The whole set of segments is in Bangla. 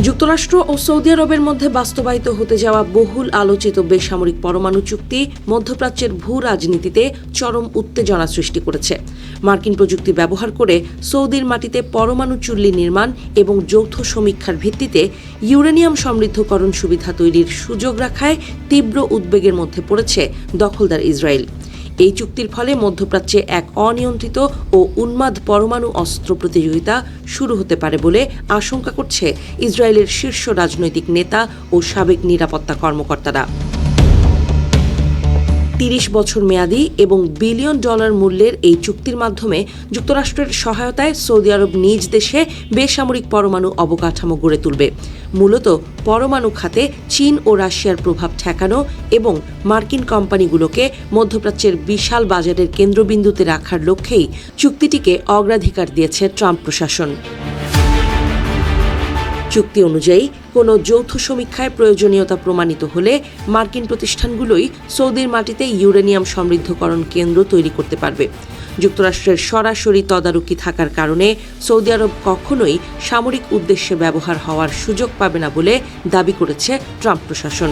যুক্তরাষ্ট্র ও সৌদি আরবের মধ্যে বাস্তবায়িত হতে যাওয়া বহুল আলোচিত বেসামরিক পরমাণু চুক্তি মধ্যপ্রাচ্যের ভূ রাজনীতিতে চরম উত্তেজনা সৃষ্টি করেছে। মার্কিন প্রযুক্তি ব্যবহার করে সৌদির মাটিতে পরমাণু চুল্লি নির্মাণ এবং যৌথ সমীক্ষার ভিত্তিতে ইউরেনিয়াম সমৃদ্ধকরণ সুবিধা তৈরির সুযোগ রাখায় তীব্র উদ্বেগের মধ্যে পড়েছে দখলদার ইসরায়েল। এই চুক্তির ফলে মধ্যপ্রাচ্যে এক অনিয়ন্ত্রিত ও উন্মাদ পরমাণু অস্ত্র প্রতিযোগিতা শুরু হতে পারে বলে আশঙ্কা করছে ইসরায়েলের শীর্ষ রাজনৈতিক নেতা ও সাবেক নিরাপত্তা কর্মকর্তারা। ৩০ বছর মেয়াদী এবং বিলিয়ন ডলার মূল্যের এই চুক্তির মাধ্যমে যুক্তরাষ্ট্রের সহায়তায় সৌদি আরব নিজ দেশে বেসামরিক পরমাণু অবকাঠামো গড়ে তুলবে। মূলত পরমাণু খাতে চীন ও রাশিয়ার প্রভাব ঠেকানো এবং মার্কিন কোম্পানিগুলোকে মধ্যপ্রাচ্যের বিশাল বাজারের কেন্দ্রবিন্দুতে রাখার লক্ষ্যেই চুক্তিটিকে অগ্রাধিকার দিয়েছে ট্রাম্প প্রশাসন। চুক্তি অনুযায়ী কোনো যৌথ সমীক্ষায় প্রয়োজনীয়তা প্রমাণিত হলে মার্কিন প্রতিষ্ঠানগুলোই সৌদির মাটিতে ইউরেনিয়াম সমৃদ্ধকরণ কেন্দ্র তৈরি করতে পারবে। যুক্তরাষ্ট্রের সরাসরি তদারকি থাকার কারণে সৌদি আরব কখনোই সামরিক উদ্দেশ্যে ব্যবহার হওয়ার সুযোগ পাবে না বলে দাবি করেছে ট্রাম্প প্রশাসন।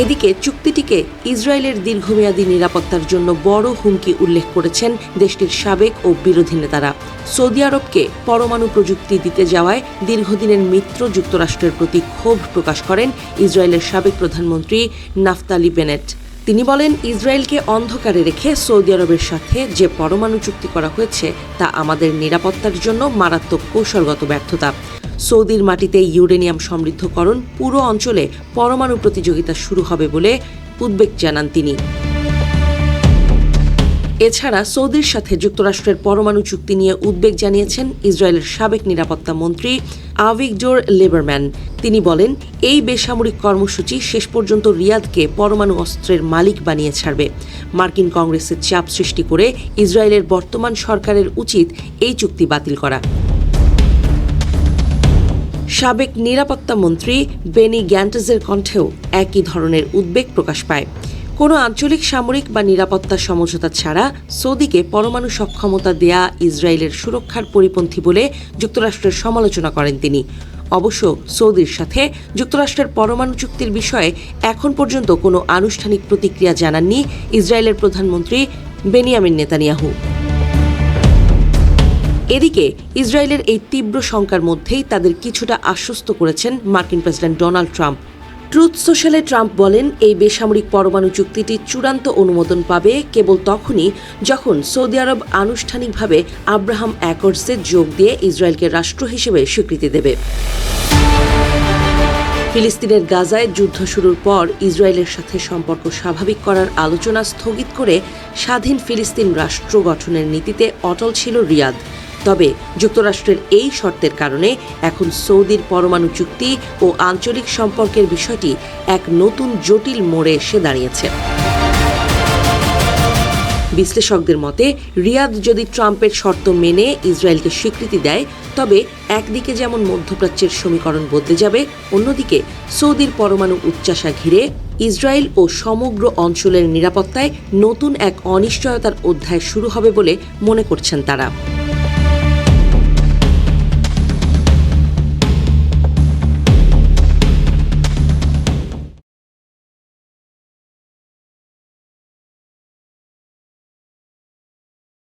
এদিকে চুক্তিটিকে ইসরায়েলের দীর্ঘমেয়াদী নিরাপত্তার জন্য বড় হুমকি উল্লেখ করেছেন দেশটির সাবেক ও বিরোধী নেতারা। সৌদি আরবকে পরমাণু প্রযুক্তি দিতে যাওয়ায় দীর্ঘদিনের মিত্র যুক্তরাষ্ট্রের প্রতি ক্ষোভ প্রকাশ করেন ইসরায়েলের সাবেক প্রধানমন্ত্রী নাফতালি বেনেট। তিনি বলেন, ইসরায়েলকে অন্ধকারে রেখে সৌদি আরবের সাথে যে পরমাণু চুক্তি করা হয়েছে তা আমাদের নিরাপত্তার জন্য মারাত্মক কৌশলগত ব্যর্থতা। সৌদির মাটিতে ইউরেনিয়াম সমৃদ্ধকরণ পুরো অঞ্চলে পরমাণু প্রতিযোগিতা শুরু হবে বলে উদ্বেগ জানান তিনি। এছাড়া সৌদির সাথে যুক্তরাষ্ট্রের পরমাণু চুক্তি নিয়ে উদ্বেগ জানিয়েছেন ইসরায়েলের সাবেক নিরাপত্তা মন্ত্রী আভিগডোর লিবারম্যান। তিনি বলেন, এই বেসামরিক কর্মসূচি শেষ পর্যন্ত রিয়াদকে পরমাণু অস্ত্রের মালিক বানিয়ে ছাড়বে। মার্কিন কংগ্রেসের চাপ সৃষ্টি করে ইসরায়েলের বর্তমান সরকারের উচিত এই চুক্তি বাতিল করা। সাবেক নিরাপত্তা মন্ত্রী বেনি গ্যান্টজের কণ্ঠেও একই ধরনের উদ্বেগ প্রকাশ পায়। কোনো আঞ্চলিক সামরিক বা নিরাপত্তা সমঝোতা ছাড়া সৌদিকে পরমাণু সক্ষমতা দেয়া ইসরায়েলের সুরক্ষার পরিপন্থী বলে যুক্তরাষ্ট্রের সমালোচনা করেন তিনি। অবশ্য সৌদির সাথে যুক্তরাষ্ট্রের পরমাণু চুক্তির বিষয়ে এখন পর্যন্ত কোনো আনুষ্ঠানিক প্রতিক্রিয়া জানাননি ইসরায়েলের প্রধানমন্ত্রী বেনিয়ামিন নেতানিয়াহু। এদিকে ইসরায়েলের এই তীব্র শঙ্কার মধ্যেই তাদের কিছুটা আশ্বস্ত করেছেন মার্কিন প্রেসিডেন্ট ডোনাল্ড ট্রাম্প। ট্রুথ সোশ্যালে ট্রাম্প বলেন, এই বেসামরিক পরমাণু চুক্তিটি চূড়ান্ত অনুমোদন পাবে কেবল তখনই যখন সৌদি আরব আনুষ্ঠানিকভাবে আব্রাহাম অ্যাকর্ডসে যোগ দিয়ে ইসরায়েলকে রাষ্ট্র হিসেবে স্বীকৃতি দেবে। ফিলিস্তিনের গাজায় যুদ্ধ শুরুর পর ইসরায়েলের সাথে সম্পর্ক স্বাভাবিক করার আলোচনা স্থগিত করে স্বাধীন ফিলিস্তিন রাষ্ট্র গঠনের নীতিতে অটল ছিল রিয়াদ। তবে যুক্তরাষ্ট্রের এই শর্তের কারণে এখন সৌদির পরমাণু চুক্তি ও আঞ্চলিক সম্পর্কের বিষয়টি এক নতুন জটিল মোড়ে এসে দাঁড়িয়েছে। বিশ্লেষকদের মতে, রিয়াদ যদি ট্রাম্পের শর্ত মেনে ইসরায়েলকে স্বীকৃতি দেয়, তবে একদিকে যেমন মধ্যপ্রাচ্যের সমীকরণ বদলে যাবে, অন্যদিকে সৌদির পরমাণু উচ্চাশা ঘিরে ইসরায়েল ও সমগ্র অঞ্চলের নিরাপত্তায় নতুন এক অনিশ্চয়তার অধ্যায় শুরু হবে বলে মনে করছেন তারা।